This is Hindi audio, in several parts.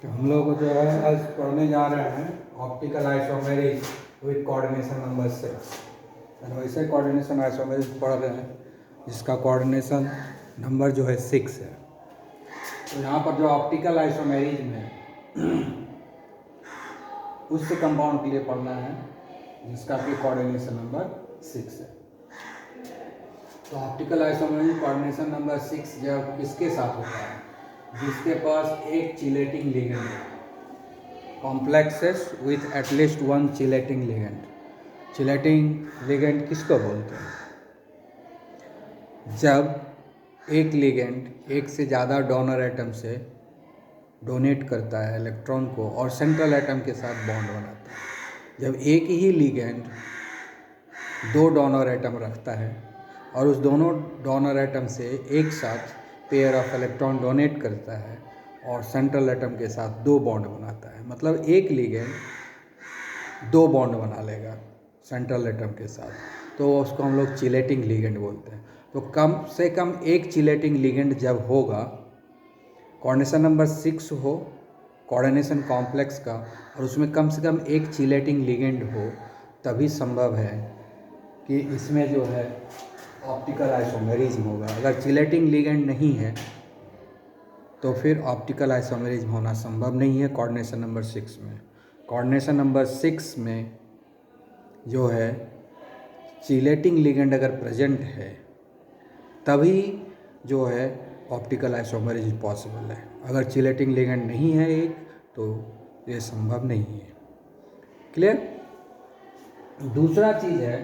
तो हम लोग जो है आज पढ़ने जा रहे हैं optical isomerism with coordination number 6। वैसे कोऑर्डिनेशन आइसोमेरिज पढ़ रहे हैं जिसका कोऑर्डिनेशन नंबर जो है 6 है। तो यहाँ पर जो ऑप्टिकल आइसोमेरिज में उस कंपाउंड के लिए पढ़ना है जिसका कि कोऑर्डिनेशन नंबर 6 है। तो ऑप्टिकल आइसोमेरिज कोऑर्डिनेशन नंबर 6 जब किसके साथ होता है, जिसके पास एक चिलेटिंग लिगेंड है, complexes with at least one chelating ligand. Chelating ligand किसको बोलते हैं? जब एक लिगेंड एक से ज़्यादा डोनर एटम से डोनेट करता है इलेक्ट्रॉन को और सेंट्रल एटम के साथ बॉन्ड बनाता है। जब एक ही लिगेंड दो डोनर एटम रखता है और उस दोनों डोनर एटम से एक साथ पेयर ऑफ इलेक्ट्रॉन डोनेट करता है और सेंट्रल एटम के साथ दो बॉन्ड बनाता है, मतलब एक लिगेंड दो बॉन्ड बना लेगा सेंट्रल एटम के साथ, तो उसको हम लोग चिलेटिंग लिगेंड बोलते हैं। तो कम से कम एक चिलेटिंग लिगेंड जब होगा, कोऑर्डिनेशन नंबर 6 हो कोऑर्डिनेशन कॉम्प्लेक्स का, और उसमें कम से कम एक चिलेटिंग लिगेंड हो, तभी संभव है कि इसमें जो है ऑप्टिकल आइसोमेरिज्म होगा। अगर चिलेटिंग लिगेंड नहीं है तो फिर ऑप्टिकल आइसोमेरिज्म होना संभव नहीं है कोऑर्डिनेशन नंबर 6 में। कोऑर्डिनेशन नंबर 6 में जो है चिलेटिंग लिगेंड अगर प्रेजेंट है तभी जो है ऑप्टिकल आइसोमेरिज्म पॉसिबल है। अगर चिलेटिंग लिगेंड नहीं है एक तो ये संभव नहीं है। क्लियर? दूसरा चीज़ है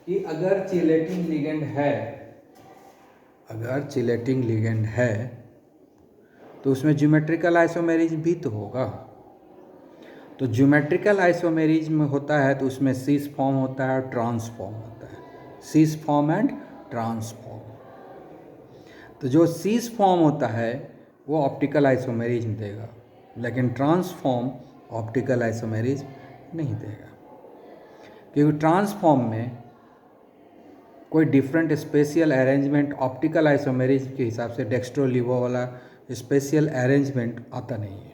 कि अगर चिलेटिंग लिगेंड है तो उसमें ज्योमेट्रिकल आइसोमेरिज्म भी तो होगा। तो ज्योमेट्रिकल आइसोमेरिज्म होता है तो उसमें सीस फॉर्म होता है और ट्रांसफॉर्म होता है, सीस फॉर्म एंड ट्रांसफॉर्म। तो जो सीस फॉर्म होता है वो ऑप्टिकल आइसोमेरिज्म देगा, लेकिन ट्रांसफॉर्म ऑप्टिकल आइसोमेरिज्म नहीं देगा, क्योंकि ट्रांसफॉर्म में कोई different spatial arrangement optical isomerism के हिसाब से डेक्स्ट्रो लिवो वाला स्पेशियल अरेंजमेंट आता नहीं है।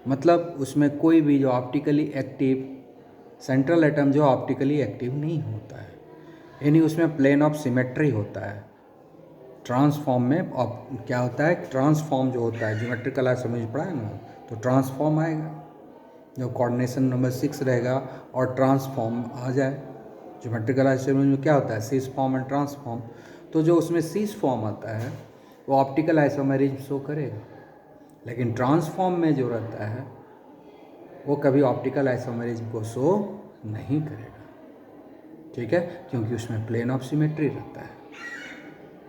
मतलब उसमें कोई भी जो ऑप्टिकली एक्टिव सेंट्रल एटम जो ऑप्टिकली एक्टिव नहीं होता है, यानी उसमें प्लेन ऑफ सिमेट्री होता है। ट्रांसफॉर्म में क्या होता है, ट्रांसफॉर्म जो होता है ज्योमेट्रिकल आइसोमेरिज्म पढ़ा है ना, तो ट्रांसफॉर्म आएगा जो कोऑर्डिनेशन नंबर 6 रहेगा और ट्रांसफॉर्म आ जाए। ज्योमेट्रिकल आइसोमेरिज्म में क्या होता है, सीस फॉर्म एंड ट्रांसफॉर्म। तो जो उसमें सीस फॉर्म आता है वो ऑप्टिकल आइसोमेरिज्म शो करेगा, लेकिन ट्रांसफॉर्म में जो रहता है वो कभी ऑप्टिकल आइसोमेरिज्म को शो नहीं करेगा। ठीक है, क्योंकि उसमें प्लेन ऑफ सिमेट्री रहता है।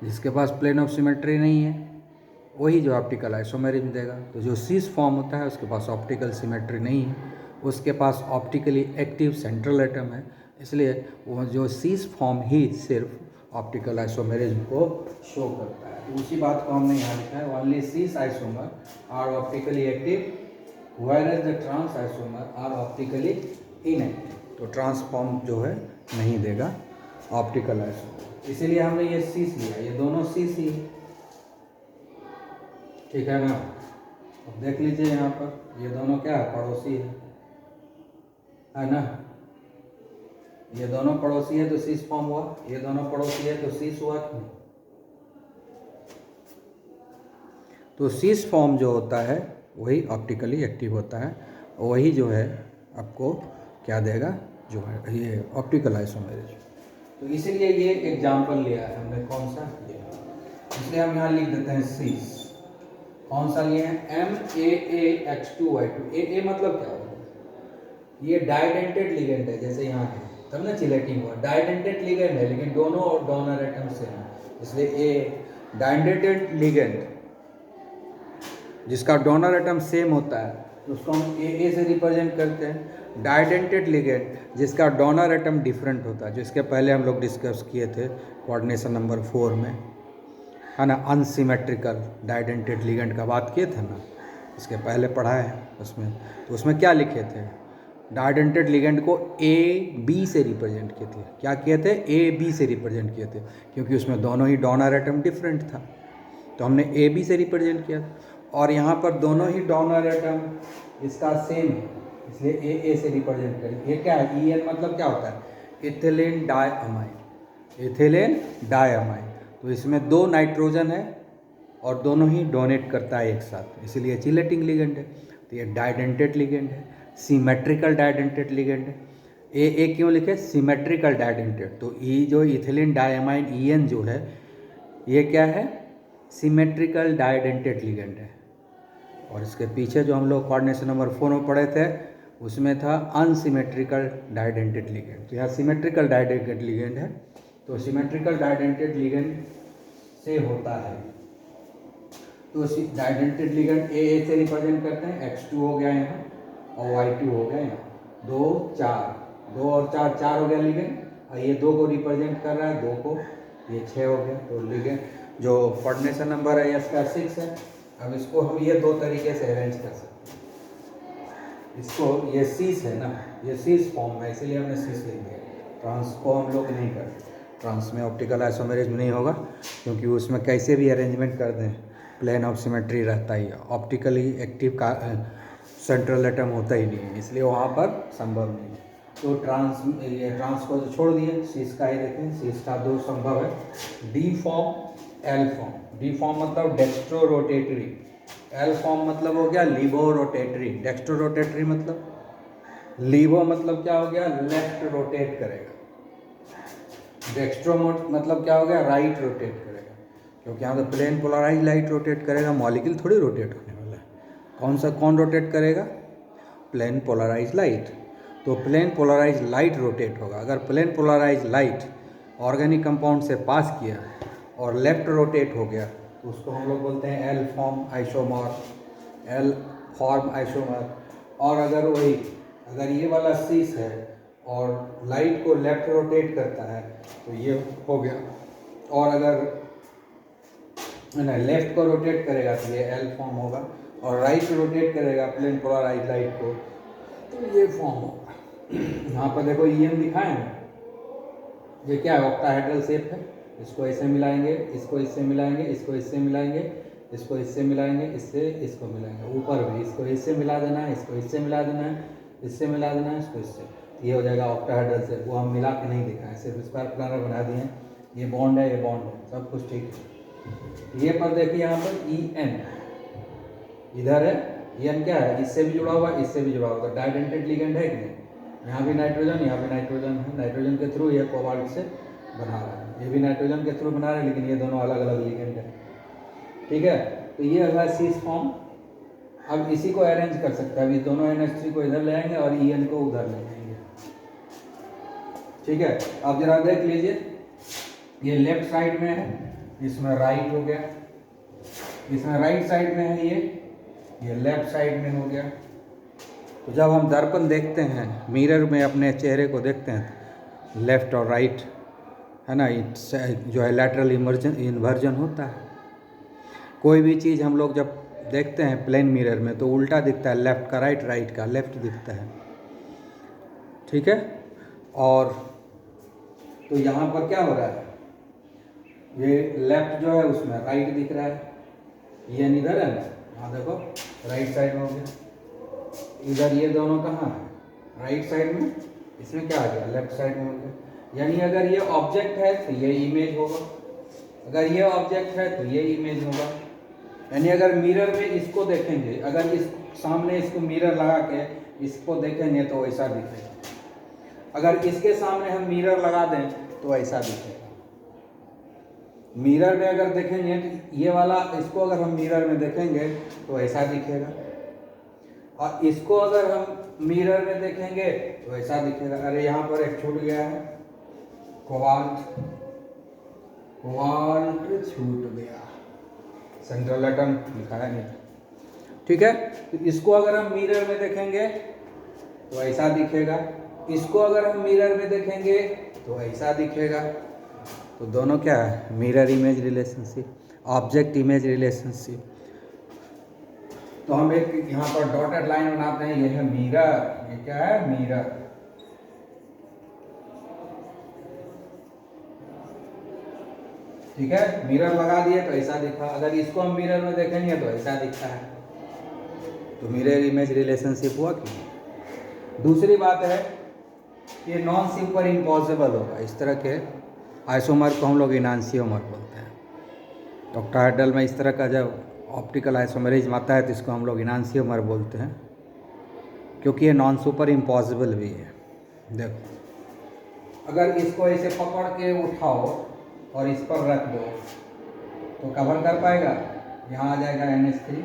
जिसके पास प्लेन ऑफ सिमेट्री नहीं है वही जो ऑप्टिकल आइसोमेरिज्म देगा। तो जो सीस फॉर्म होता है उसके पास ऑप्टिकल सिमेट्री नहीं है, उसके पास ऑप्टिकली एक्टिव सेंट्रल एटम है, इसलिए वो जो सीस फॉर्म ही सिर्फ ऑप्टिकल आइसोमेरिज्म को शो करता है। तो उसी बात को हमने यहाँ लिखा है, only cis isomer are optically active whereas the trans isomer are optically inactive. तो ट्रांसफॉर्म जो है नहीं देगा ऑप्टिकल आइसोमर, इसीलिए हमने ये सीस लिया, ये दोनों सीस ही, ठीक है ना। अब देख लीजिए यहाँ पर ये दोनों क्या है, पड़ोसी है ना। ये दोनों पड़ोसी है तो सीस फॉर्म हुआ, ये दोनों पड़ोसी है तो सीस हुआ कि नहीं। तो सीस फॉर्म जो होता है वही ऑप्टिकली एक्टिव होता है, वही जो है आपको क्या देगा, जो है ये ऑप्टिकल आइसोमेरिज्म। तो इसीलिए ये एग्जाम्पल लिया है हमने, कौन सा ये, इसलिए हम यहाँ लिख देते हैं सीस। कौन सा लिए हैं, MAAH2Y2। ए मतलब क्या होगा, ये डाइडेंटेड लिगेंड है, जैसे यहाँ के तब ना चिलेटिंग हुआ, डाइडेंटेड लिगेंड है लेकिन दोनों डोनर एटम से हैं, इसलिए ए डाइडेंटेड लिगेंड जिसका डोनर एटम सेम होता है तो उसको हम ए से रिप्रेजेंट करते हैं। डाइडेंटेड लिगेंड जिसका डोनर एटम डिफरेंट होता है, जिसके पहले हम लोग डिस्कस किए थे कोऑर्डिनेशन नंबर 4 में, है ना, अनसिमेट्रिकल डाइडेंटेड लिगेंड का बात किए थे ना, इसके पहले पढ़ा है उसमें। तो उसमें क्या लिखे थे, डाइडेंटेड लिगेंड को AB से रिप्रेजेंट किए थे। क्या किए थे, AB से रिप्रेजेंट किए थे, क्योंकि उसमें दोनों ही डोनर एटम डिफरेंट था, तो हमने AB से रिप्रेजेंट किया। और यहाँ पर दोनों ही डोनर एटम इसका सेम है, इसलिए ए से रिप्रेजेंट करें। ये क्या है, ई एन मतलब क्या होता है, इथिलीन डाइअमाइड, इथिलीन डाइअमाइड। तो इसमें 2 नाइट्रोजन है और दोनों ही डोनेट करता है एक साथ, इसीलिए चिलेटिंग लिगेंड है। तो ये डाइडेंटेड लिगेंड है, सिमेट्रिकल डाइडेंटेड लिगेंड है। ए क्यों लिखे, सिमेट्रिकल डाइडेंटेड। तो ई जो इथिलीन डाइअमाइड ई एन जो है ये क्या है, सिमेट्रिकल डाइडेंटेड लिगेंड है। और इसके पीछे जो हम लोग कोऑर्डिनेशन नंबर 4 में पढ़े थे उसमें था अनसिमेट्रिकल डाइडेंटेड लिगेंड। तो यहाँ सिमेट्रिकल डाइडेंटेड लिगेंड है। तो सिमेट्रिकल डाइडेंटेड लिगेंड से होता है, तो डाइडेंटेड लिगेंड ए से रिप्रेजेंट करते हैं, X2 हो गया यहाँ और Y2 हो गया यहाँ, 2 4, 2 और 4 4 हो गया लिगेंड, और ये 2 को रिप्रेजेंट कर रहा है, 2 को, ये 6 हो गया। तो लिगेंड जो कोऑर्डिनेशन नंबर है इसका 6 है। अब इसको हम ये 2 तरीके से अरेंज कर सकते हैं। इसको ये सीस है ना, ये सीस फॉर्म है, इसीलिए हमने सीस लिख दिया। ट्रांस को हम लोग नहीं करते, ट्रांस में ऑप्टिकल आइसोमेरिज्म नहीं होगा, क्योंकि उसमें कैसे भी अरेंजमेंट कर दें प्लेन ऑफ सिमेट्री रहता ही है, ऑप्टिकली एक्टिव का सेंट्रल एटम होता ही नहीं है, इसलिए वहाँ पर संभव नहीं है। तो ट्रांस को तो छोड़ दिए, सीस का ही देखें, सीस का 2 संभव है, D form L form. D form मतलब डेक्स्ट्रो रोटेटरी, एल फॉर्म मतलब हो गया लीवो रोटेटरी। डेक्स्ट्रो रोटेटरी मतलब, लीवो मतलब क्या हो गया, लेफ्ट रोटेट करेगा। डेक्स्ट्रो मतलब क्या हो गया, राइट रोटेट करेगा, क्योंकि यहाँ तो प्लेन पोलराइज लाइट रोटेट करेगा, मॉलिक्यूल थोड़ी रोटेट होने वाला है। कौन रोटेट करेगा, प्लेन पोलराइज लाइट। तो प्लेन पोलराइज लाइट रोटेट होगा। अगर plane polarise light organic compound से पास किया और लेफ्ट रोटेट हो गया तो उसको हम लोग बोलते हैं L form isomer, L form isomer. और अगर ये वाला सीस है और लाइट को लेफ्ट रोटेट करता है तो ये हो गया, और अगर लेफ्ट को रोटेट करेगा तो ये एल फॉर्म होगा, और राइट रोटेट करेगा प्लेन पोलराइज लाइट को तो ये फॉर्म होगा। यहाँ पर देखो ई एम दिखाए हैं, ये क्या है, ऑक्टाहेड्रल शेप है। इसको ऐसे मिलाएंगे, इसको इससे मिलाएंगे, इसको इससे मिलाएंगे, इसको इससे मिलाएंगे, इससे इसको मिलाएंगे, ऊपर भी इसको इससे मिला देना है, इसको इससे मिला देना है, इससे मिला देना है, इसको इससे, ये हो जाएगा ऑक्टाहेड्रल शेप। वो हम मिला के नहीं दिखाएं, सिर्फ स्क्वायर प्लानर बना दिए हैं। ये बॉन्ड है, ये बॉन्ड है, सब कुछ ठीक है। ये पर देखिए यहाँ पर ई एन इधर है, ई एन क्या है, इससे भी जुड़ा हुआ है, इससे भी जुड़ा हुआ है, तो डाइडेंटेड लिगेंड है कि नहीं। यहाँ भी नाइट्रोजन, यहाँ भी नाइट्रोजन है, नाइट्रोजन के थ्रू ये कोबाल्ट से बना रहा है, ये भी नाइट्रोजन के थ्रू बना रहा है, लेकिन ये दोनों अलग अलग लिगेंड है, ठीक है। तो ये है सीस फॉर्म। अब इसी को अरेंज कर सकते हैं, अभी दोनों NH3 को इधर ले आएंगे और EN को उधर ले जाएंगे, ठीक है। अब जरा देख लीजिए, ये लेफ्ट साइड में है, इसमें राइट हो गया, इसमें राइट साइड में है, ये लेफ्ट साइड में हो गया। तो जब हम दर्पण देखते हैं, मिरर में अपने चेहरे को देखते हैं, लेफ्ट और राइट है ना, जो है लैटरल इन्वर्जन होता है। कोई भी चीज़ हम लोग जब देखते हैं प्लेन मिरर में तो उल्टा दिखता है, लेफ्ट का राइट, राइट का लेफ्ट दिखता है, ठीक है। और तो यहाँ पर क्या हो रहा है, ये लेफ्ट जो है उसमें राइट दिख रहा है, ये इधर है ना, हाँ देखो राइट साइड में हो गया, इधर ये दोनों कहाँ है, राइट साइड में, इसमें क्या आ गया, लेफ्ट साइड में हो गया। यानी अगर ये ऑब्जेक्ट है तो ये इमेज होगा, अगर ये ऑब्जेक्ट है तो ये इमेज होगा। यानी अगर मिरर में इसको देखेंगे, अगर इस सामने इसको मिरर लगा के इसको देखेंगे तो ऐसा दिखेगा, अगर इसके सामने हम मिरर लगा दें तो ऐसा दिखेगा। मिरर में अगर देखेंगे तो ये वाला, इसको अगर हम मिरर में देखेंगे तो ऐसा दिखेगा, और इसको अगर हम मिरर में देखेंगे तो ऐसा दिखेगा। अरे यहाँ पर एक छूट गया है, कोबाल्ट छूट गया, सेंट्रल एटम लिखा है नहीं, ठीक है। तो इसको अगर हम मिरर में देखेंगे तो ऐसा दिखेगा, इसको अगर हम मिरर में देखेंगे तो ऐसा दिखेगा। तो दोनों क्या है, mirror image relationship, object image relationship. तो हम एक यहाँ पर डॉटेड लाइन बनाते हैं, ये है मिरर, ये क्या है, मिरर। ठीक है, मिरर लगा दिए तो ऐसा दिखा, अगर इसको हम मिरर में देखेंगे तो ऐसा दिखता है। तो मिरर इमेज रिलेशनशिप हुआ कि नहीं। दूसरी बात है कि नॉन सुपर इम्पॉसिबल होगा। इस तरह के आइसोमर को हम लोग इनांसियोमर बोलते हैं। ऑक्टाहेड्रल में इस तरह का जब ऑप्टिकल आइसोमेरिज्म आता है तो इसको हम लोग इनांसियोमर बोलते हैं, क्योंकि ये नॉन सुपर इम्पॉसिबल भी है। देखो, अगर इसको ऐसे पकड़ के उठाओ और इस पर रख दो तो कवर कर पाएगा। यहाँ आ जाएगा NH3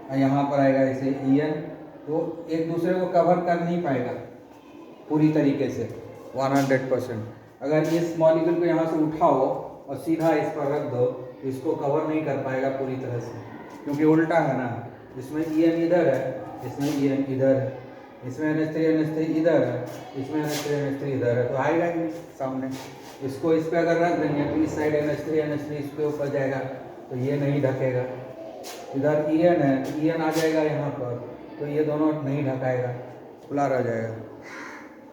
और यहाँ पर आएगा ऐसे EN, तो एक दूसरे को कवर कर नहीं पाएगा पूरी तरीके से 100%। अगर इस मॉलिक्यूल को यहाँ से उठाओ और सीधा इस पर रख दो तो इसको कवर नहीं कर पाएगा पूरी तरह से, क्योंकि उल्टा है ना। इसमें EN इधर है, इसमें EN इधर है, इसमें NH3 इधर है, इसमें NH3 इधर है, तो आएगा ही नहीं सामने। इसको इस पर अगर रख देंगे तो इस साइड NH3 इसके ऊपर जाएगा तो ये नहीं ढकेगा। इधर EN है तो EN आ जाएगा यहाँ पर, तो ये दोनों नहीं ढकाएगा, खुला रह जाएगा।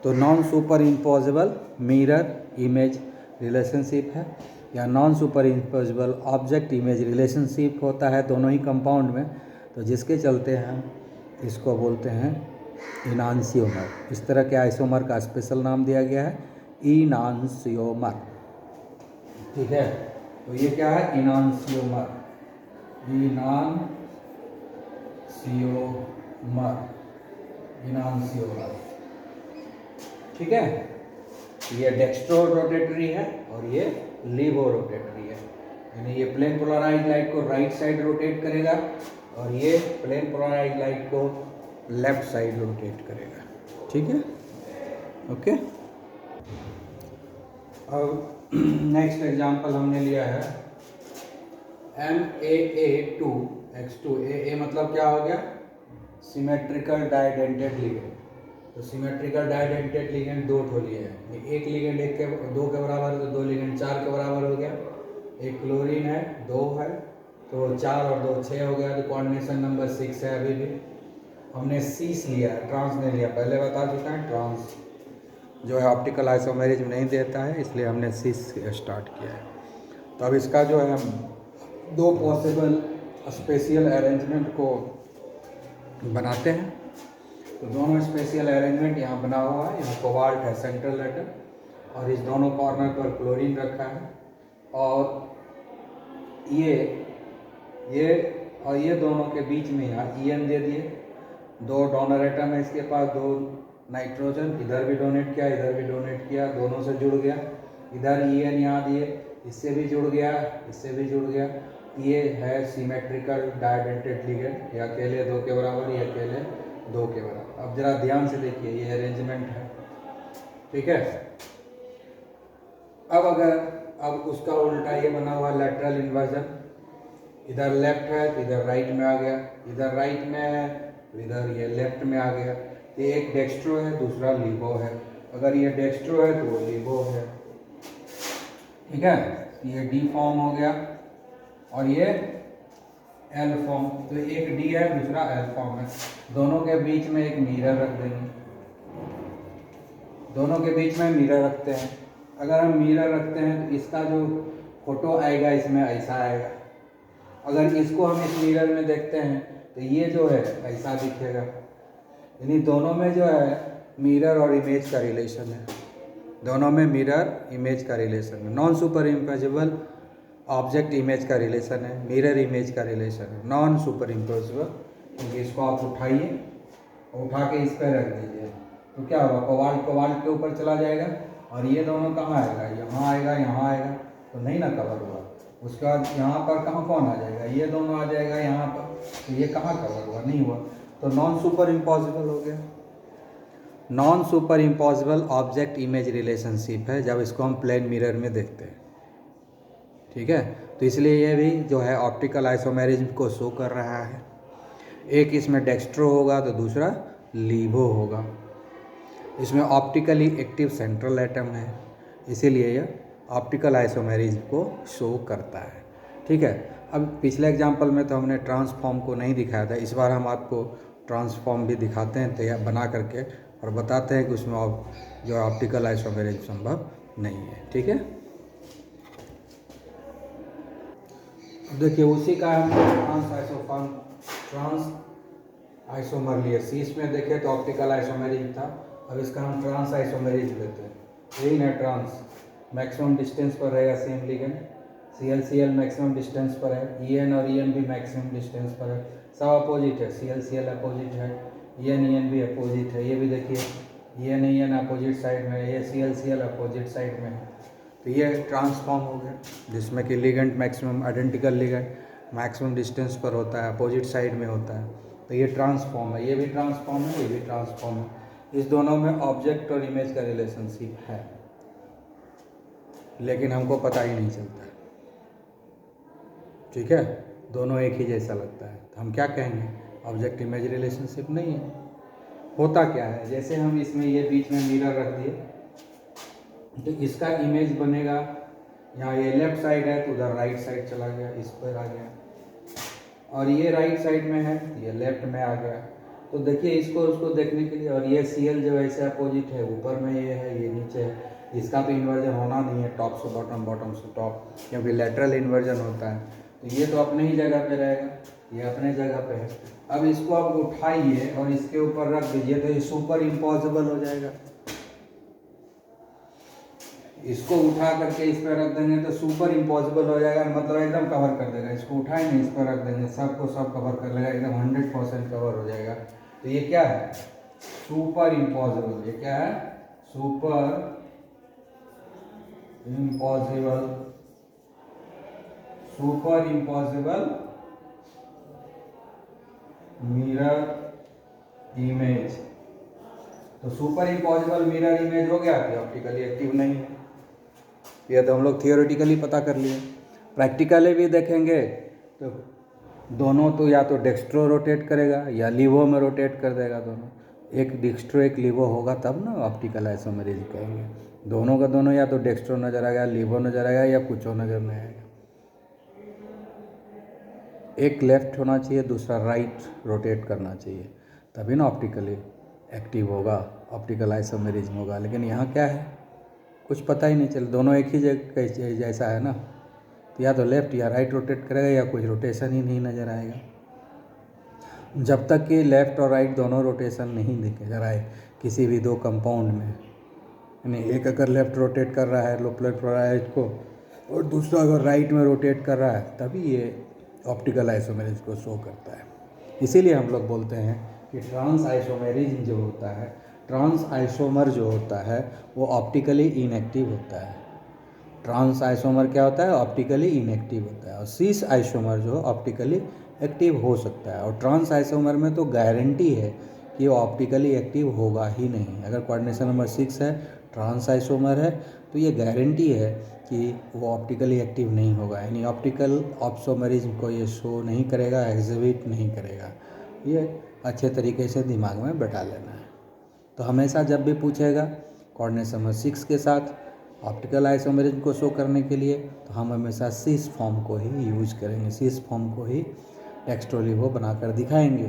तो non superimposable mirror image relationship है, या non superimposable object image relationship होता है दोनों ही कंपाउंड में। तो जिसके चलते हम इसको बोलते हैं इनांसियोमर। इस तरह के आइसोमर का स्पेशल नाम दिया गया है इनांसियोमर। ठीक है, तो ये क्या है, इनांसियोमर। इनांसियोमर, ठीक है। ये डेक्स्ट्रो रोटेटरी है और ये लीवो रोटेटरी है, यानी ये प्लेन पोलराइज लाइट को राइट साइड रोटेट करेगा और ये प्लेन पोलराइज लाइट को लेफ्ट साइड रोटेट करेगा। ठीक है, ओके। अब नेक्स्ट एग्जांपल हमने लिया है MAA2X2। AA मतलब क्या हो गया, सिमेट्रिकल डाइडेंटेड लिगेंड। तो सिमेट्रिकल डाइडेंटेड लिगेंड दो ठो लिए हैं, एक लिगेंड दो के बराबर है तो दो लिगेंड 4 के बराबर हो गया। एक क्लोरीन है 2 है तो 4 और 2 6 हो गया, तो कोऑर्डिनेशन नंबर 6 है। अभी भी हमने सीस लिया है, ट्रांस नहीं लिया, पहले बता चुका है। ट्रांस जो है ऑप्टिकल आइसोमेरिज्म नहीं देता है, इसलिए हमने सीस स्टार्ट किया है। तो अब इसका जो है हम दो पॉसिबल स्पेशियल अरेंजमेंट को बनाते हैं। तो दोनों स्पेशियल अरेंजमेंट यहाँ बना हुआ है। यहाँ कोबाल्ट है सेंट्रल एटम और इस दोनों कॉर्नर पर क्लोरीन रखा है, और ये दोनों के बीच में यहाँ EN दे दिए। दो डोनर एटम है इसके पास, दो नाइट्रोजन, इधर भी डोनेट किया, इधर भी डोनेट किया, दोनों से जुड़ गया। इधर EN यहाँ दिए, इससे भी जुड़ गया, इससे भी जुड़ गया। ये है सिमेट्रिकल डाइडेंटेड लिगेंड, ये अकेले 2 के बराबर, ये अकेले 2 के बराबर। अब जरा ध्यान से देखिए, ये अरेंजमेंट है, ठीक है। अब उसका उल्टा ये बना हुआ लैटरल इन्वर्जन, इधर लेफ्ट है तो इधर राइट में आ गया, इधर राइट में है तो इधर ये लेफ्ट में आ गया। ये एक डेक्स्ट्रो है, दूसरा लीवो है। अगर ये डेक्स्ट्रो है तो वो लीवो है, ठीक है। ये D फॉर्म हो गया और ये L फॉर्म, तो एक D है दूसरा L फॉर्म है। दोनों के बीच में एक मिरर रख देंगे, दोनों के बीच में मिरर रखते हैं। अगर हम मिरर रखते हैं तो इसका जो फोटो आएगा इसमें ऐसा आएगा। अगर इसको हम इस मिरर में देखते हैं तो ये जो है ऐसा दिखेगा। यानी दोनों में जो है मिरर और इमेज का रिलेशन है, दोनों में मिरर इमेज का रिलेशन है। Non superimposable object image का रिलेशन है, मिरर इमेज का रिलेशन है, नॉन सुपर इम्पॉसिबल। क्योंकि इसको आप उठाइए, उठा के इस पर रख दीजिए तो क्या होगा, कोबाल्ट के ऊपर चला जाएगा और ये दोनों कहाँ आएगा, यहाँ आएगा, यहाँ आएगा, तो नहीं ना कवर हुआ। उसके बाद यहाँ पर कहाँ कौन आ जाएगा, ये दोनों आ जाएगा यहाँ पर, तो ये कहाँ कवर हुआ, नहीं हुआ। तो नॉन सुपर इम्पॉसिबल हो गया। Non superimposable object image relationship है जब इसको हम प्लेन मिरर में देखते हैं, ठीक है। तो इसलिए ये भी जो है ऑप्टिकल आइसोमेरिज्म को शो कर रहा है। एक इसमें डेक्स्ट्रो होगा तो दूसरा लीवो होगा। इसमें ऑप्टिकली एक्टिव सेंट्रल एटम है, इसीलिए यह ऑप्टिकल आइसोमेरिज्म को शो करता है, ठीक है। अब पिछले एग्जांपल में तो हमने ट्रांसफॉर्म को नहीं दिखाया था, इस बार हम आपको ट्रांसफॉर्म भी दिखाते हैं तैयार बना करके, और बताते हैं कि उसमें जो ऑप्टिकल आइसोमेरिज्म संभव नहीं है, ठीक है। देखिए उसी का हम ट्रांस आइसोमर लिए। सीस में देखे तो ऑप्टिकल आइसोमेरिज था, अब इसका हम ट्रांस आइसोमेरिज लेते हैं। यही ना ट्रांस, मैक्सिमम डिस्टेंस पर रहेगा same ligand, CL maximum distance पर है, EN और EN भी मैक्सिमम डिस्टेंस पर है, सब अपोजिट है, CL अपोजिट है, EN भी अपोजिट है। ये भी देखिए EN अपोजिट साइड में है, ये CL अपोजिट साइड में है। तो ये ट्रांसफॉर्म हो गया, जिसमें कि ligand maximum identical ligand maximum distance पर होता है, अपोजिट साइड में होता है। तो ये ट्रांसफॉर्म है, ये भी ट्रांसफॉर्म है, ये भी ट्रांसफॉर्म है। इस दोनों में ऑब्जेक्ट और इमेज का रिलेशनशिप है, लेकिन हमको पता ही नहीं चलता है। ठीक है, दोनों एक ही जैसा लगता है, तो हम क्या कहेंगे, ऑब्जेक्ट इमेज रिलेशनशिप नहीं है। होता क्या है, जैसे हम इसमें ये बीच में मिरर रख दिए तो इसका इमेज बनेगा, यहाँ ये लेफ्ट साइड है तो उधर राइट साइड चला गया, इस पर आ गया, और ये राइट साइड में है ये लेफ्ट में आ गया। तो देखिए इसको उसको देखने के लिए, और ये CL जो ऐसे अपोजिट है, ऊपर में ये है ये नीचे है, इसका भी इन्वर्जन होना नहीं है टॉप से बॉटम, बॉटम से टॉप, क्योंकि लेटरल इन्वर्जन होता है। तो ये तो अपने ही जगह पे रहेगा, ये अपने जगह पे है। अब इसको आप उठाइए और इसके ऊपर रख दीजिए तो ये सुपर इम्पॉसिबल हो जाएगा। इसको उठा करके इस पर रख देंगे तो सुपर इम्पॉसिबल हो जाएगा, मतलब एकदम कवर कर देगा। इसको उठाएंगे इस पर रख देंगे, सबको सब कवर कर लेगा, एकदम 100% कवर हो जाएगा। तो ये क्या है, सुपर इम्पॉसिबल। ये क्या है, super impossible, super impossible mirror image. तो सुपर इम्पॉसिबल मिरर इमेज हो गया कि ऑप्टिकली एक्टिव नहीं है। ये तो हम लोग थियोरेटिकली पता कर लिए, प्रैक्टिकली भी देखेंगे तो दोनों तो या तो डेक्स्ट्रो रोटेट करेगा या लीवो में रोटेट कर देगा दोनों। एक डेक्स्ट्रो एक लीवो होगा तब ना ऑप्टिकल आइसोमेरिज कहेंगे। दोनों का दोनों या तो डेक्स्ट्रो नजर आएगा, लीवो नजर आएगा, या कुछ नजर नहीं आएगा। एक लेफ्ट होना चाहिए, दूसरा राइट रोटेट करना चाहिए, तभी ना ऑप्टिकली एक्टिव होगा, ऑप्टिकल आइसोमेरिज्म होगा। लेकिन यहाँ क्या है, कुछ पता ही नहीं चल, दोनों एक ही जगह जैसा है ना, तो या तो लेफ्ट या राइट रोटेट करेगा या कुछ रोटेशन ही नहीं नज़र आएगा। जब तक कि लेफ्ट और राइट दोनों रोटेशन नहीं नजर आए किसी भी दो कंपाउंड में, यानी एक अगर लेफ्ट रोटेट कर रहा है लोपलर फ्लोराइड को और दूसरा अगर राइट में रोटेट कर रहा है, तभी ये ऑप्टिकल आइसोमेरिज्म को शो करता है। इसीलिए हम लोग बोलते हैं कि ट्रांस आइसोमेरिज्म जो होता है, ट्रांस आइसोमर जो होता है वो ऑप्टिकली इनएक्टिव होता है। ट्रांस आइसोमर क्या होता है, ऑप्टिकली इनएक्टिव होता है, और सीस आइसोमर जो ऑप्टिकली एक्टिव हो सकता है। और ट्रांस आइसोमर में तो गारंटी है कि वो ऑप्टिकली एक्टिव होगा ही नहीं। अगर कोऑर्डिनेशन नंबर 6 है, ट्रांस आइसोमर है, तो ये गारंटी है कि वो ऑप्टिकली एक्टिव नहीं होगा, यानी ऑप्टिकल आइसोमेरिज्म को ये शो नहीं करेगा, एग्जिबिट नहीं करेगा। ये अच्छे तरीके से दिमाग में बैठा लेना है। तो हमेशा जब भी पूछेगा कोऑर्डिनेशन नंबर 6 के साथ ऑप्टिकल आइसोमेरिज्म को शो करने के लिए, तो हम हमेशा सीस फॉर्म को ही यूज करेंगे, सीस फॉर्म को ही टेक्स्टोलिवो बनाकर दिखाएंगे,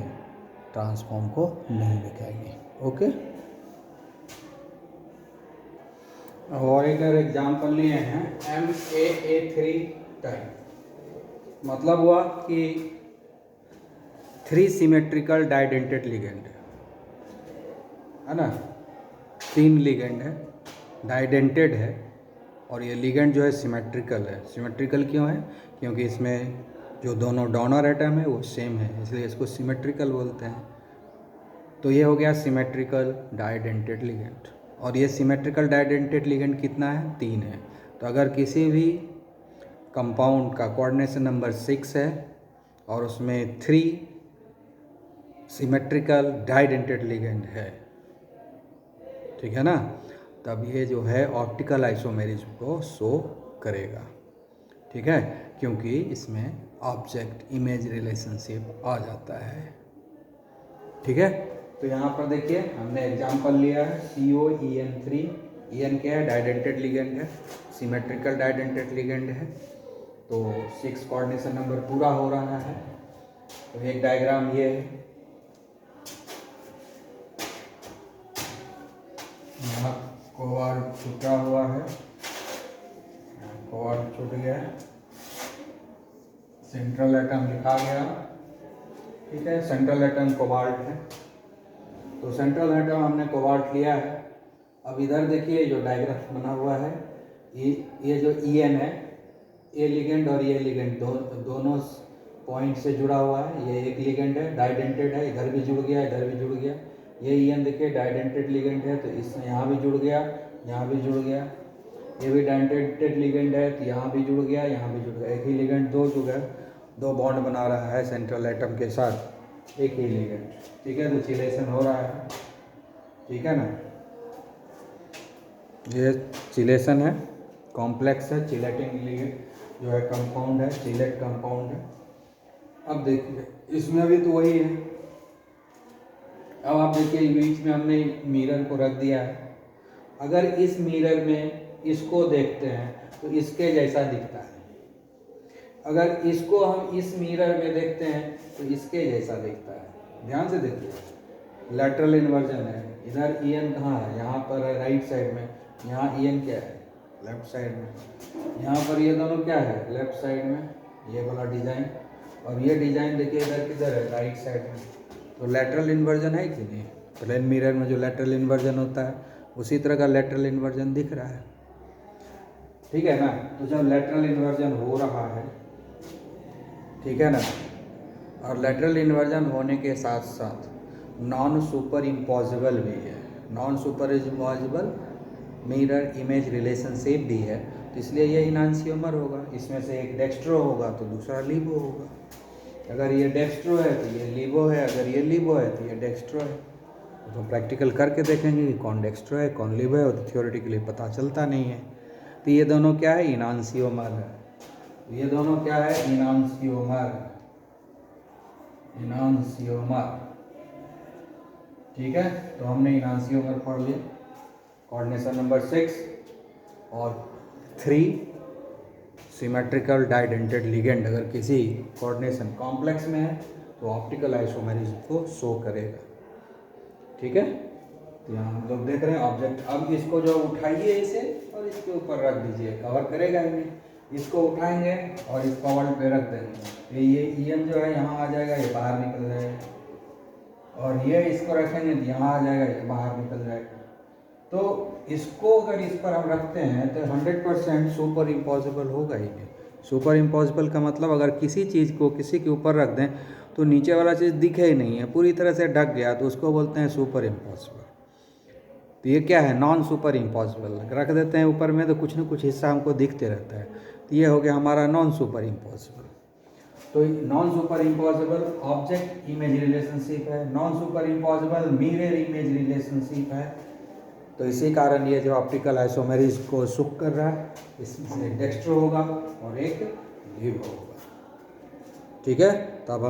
ट्रांसफॉर्म को नहीं दिखाएंगे। ओके, और एक एग्जाम्पल लिए हैं MAA3 टाइप। मतलब हुआ कि 3 सिमेट्रिकल डाइडेंटेड लिगेंड है ना, 3 लिगेंड है, डाइडेंटेड है, और ये लिगेंड जो है सिमेट्रिकल है। सिमेट्रिकल क्यों है, क्योंकि इसमें जो दोनों डोनर एटम है वो सेम है, इसलिए इसको सिमेट्रिकल बोलते हैं। तो ये हो गया सिमेट्रिकल डाइडेंटेड लिगेंड। और ये सिमेट्रिकल डाइडेंटेड लिगेंड कितना है, 3 है। तो अगर किसी भी कंपाउंड का कोऑर्डिनेशन नंबर 6 है और उसमें 3 सिमेट्रिकल डाइडेंटेड लिगेंड है, ठीक है ना, तब ये जो है ऑप्टिकल आइसोमेरिज्म को शो करेगा। ठीक है, क्योंकि इसमें ऑब्जेक्ट इमेज रिलेशनशिप आ जाता है। ठीक है, तो यहाँ पर देखिए हमने एग्जांपल लिया है COEN3। EN क्या है, डाइडेंटेड लिगेंड है, सिमेट्रिकल डाइडेंटेड लिगेंड है। तो 6 कोऑर्डिनेशन नंबर पूरा हो रहा है। तो एक डायग्राम ये है, यहाँ कोआर्ड छूटा हुआ है, कोआर्ड छूट गया है, सेंट्रल एटम लिखा गया, ठीक है। सेंट्रल एटम कोबाल्ट है, तो सेंट्रल एटम हमने कोबाल्ट लिया है। अब इधर देखिए जो डायग्राम बना हुआ है, ये जो EN है, ये लिगेंड और ये लिगेंड दोनों पॉइंट से जुड़ा हुआ है। ये एक लिगेंड है, डाइडेंटेड है, इधर भी जुड़ गया, इधर भी जुड़ गया। ये EN देखिए डाइडेंटेड लिगेंड है, तो इसमें यहाँ भी जुड़ गया, यहाँ भी जुड़ गया। ये भी डाइडेंटेड लिगेंड है, तो यहाँ भी जुड़ गया, यहाँ भी जुड़ गया। एक ही लिगेंड दो जुड़ गया, दो बॉन्ड बना रहा है सेंट्रल एटम के साथ, एक ही लिगेंड, ठीक है। तो चिलेशन हो रहा है, ठीक है ना। ये चिलेशन है, कॉम्प्लेक्स है, चिलेटिंग लिगेंड जो है कंपाउंड है, चिलेट कंपाउंड है। अब देखिए इसमें भी तो वही है। अब आप देखिए बीच में हमने मिरर को रख दिया है। अगर इस मिरर में इसको देखते हैं तो इसके जैसा दिखता है। अगर इसको हम इस मिरर में देखते हैं तो इसके जैसा दिखता है। ध्यान से देखिए, लैटरल इन्वर्जन है। इधर EN कहाँ है? यहाँ पर है राइट साइड में। यहाँ EN क्या है? लेफ्ट साइड में। यहाँ पर ये दोनों क्या है? लेफ्ट साइड में, ये वाला डिजाइन। और ये डिजाइन देखिए इधर किधर है? राइट साइड में। तो लैटरल इन्वर्जन है कि नहीं? प्लेन मिरर में जो लैटरल इन्वर्जन होता है उसी तरह का लैटरल इन्वर्जन दिख रहा है, ठीक है ना। तो जब लैटरल इन्वर्जन हो रहा है, ठीक है ना, और लैटरल इन्वर्जन होने के साथ साथ नॉन सुपर इम्पॉसिबल भी है। Non superimposable mirror image relationship भी है, तो इसलिए ये इनांसियोमर होगा। इसमें से एक डेक्स्ट्रो होगा तो दूसरा लीबो होगा। अगर ये डेक्स्ट्रो है तो ये लीबो है, अगर ये लीबो है तो ये डेक्स्ट्रो है। तो प्रैक्टिकल करके देखेंगे कि कौन डेक्स्ट्रो है कौन लीबो है, वो तो थियोरेटिकली पता चलता नहीं है। तो ये दोनों क्या है? इनांसियोमर है। ये दोनों क्या है? इनांसियोमर, इनांसियोमर, ठीक है। तो हमने इनांसियोमर पढ़ लिया। कोऑर्डिनेशन नंबर 6 और 3 सिमेट्रिकल डाइडेंटेड लिगेंड अगर किसी कोऑर्डिनेशन कॉम्प्लेक्स में है तो ऑप्टिकल आइसोमेरिज्म को शो करेगा, ठीक है। तो यहाँ हम लोग देख रहे हैं ऑब्जेक्ट। अब इसको जो उठाइए इसे और इसके ऊपर रख दीजिए, कवर करेगा ही नहीं। इसको उठाएंगे और इस कवर पे रख देंगे, ये EN जो है यहाँ आ जाएगा, ये बाहर निकल जाएगा। और ये इसको रखेंगे तो यहाँ आ जाएगा, ये बाहर निकल जाएगा। तो इसको अगर इस पर हम रखते हैं तो 100% सुपर इम्पॉसिबल होगा ही नहीं। सुपर इम्पॉसिबल का मतलब अगर किसी चीज़ को किसी के ऊपर रख दें तो नीचे वाला चीज़ दिखे ही नहीं है, पूरी तरह से ढक गया, तो उसको बोलते हैं सुपर इम्पॉसिबल। तो ये क्या है? Non super impossible. रख देते हैं ऊपर में तो कुछ न कुछ हिस्सा हमको दिखते रहता है, तो ये हो गया हमारा नॉन सुपर इम्पॉसिबल। तो non superimposable object image relationship है, non superimposable mirror image relationship है। तो इसी कारण ये जो ऑप्टिकल आइसोमेरिज्म को सुख कर रहा है, इसमें से एक डेक्स्ट्रो होगा और एक लीबो होगा, ठीक है। तो अब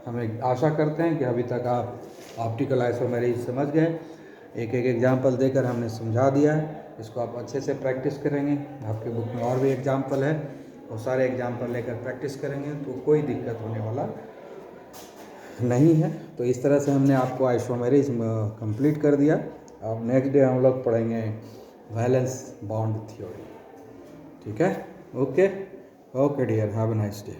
हमें आशा करते हैं कि अभी तक आप ऑप्टिकल आइसोमेरिज्म समझ गए। एक एक एग्जाम्पल देकर हमने समझा दिया है। इसको आप अच्छे से प्रैक्टिस करेंगे। आपके बुक में और भी एग्जाम्पल है, वो सारे एग्जाम्पल लेकर प्रैक्टिस करेंगे तो कोई दिक्कत होने वाला नहीं है। तो इस तरह से हमने आपको आइसोमेरिज्म कंप्लीट कर दिया। अब नेक्स्ट डे हम लोग पढ़ेंगे वैलेंस बॉन्ड थ्योरी, ठीक है। Okay dear, have a nice day.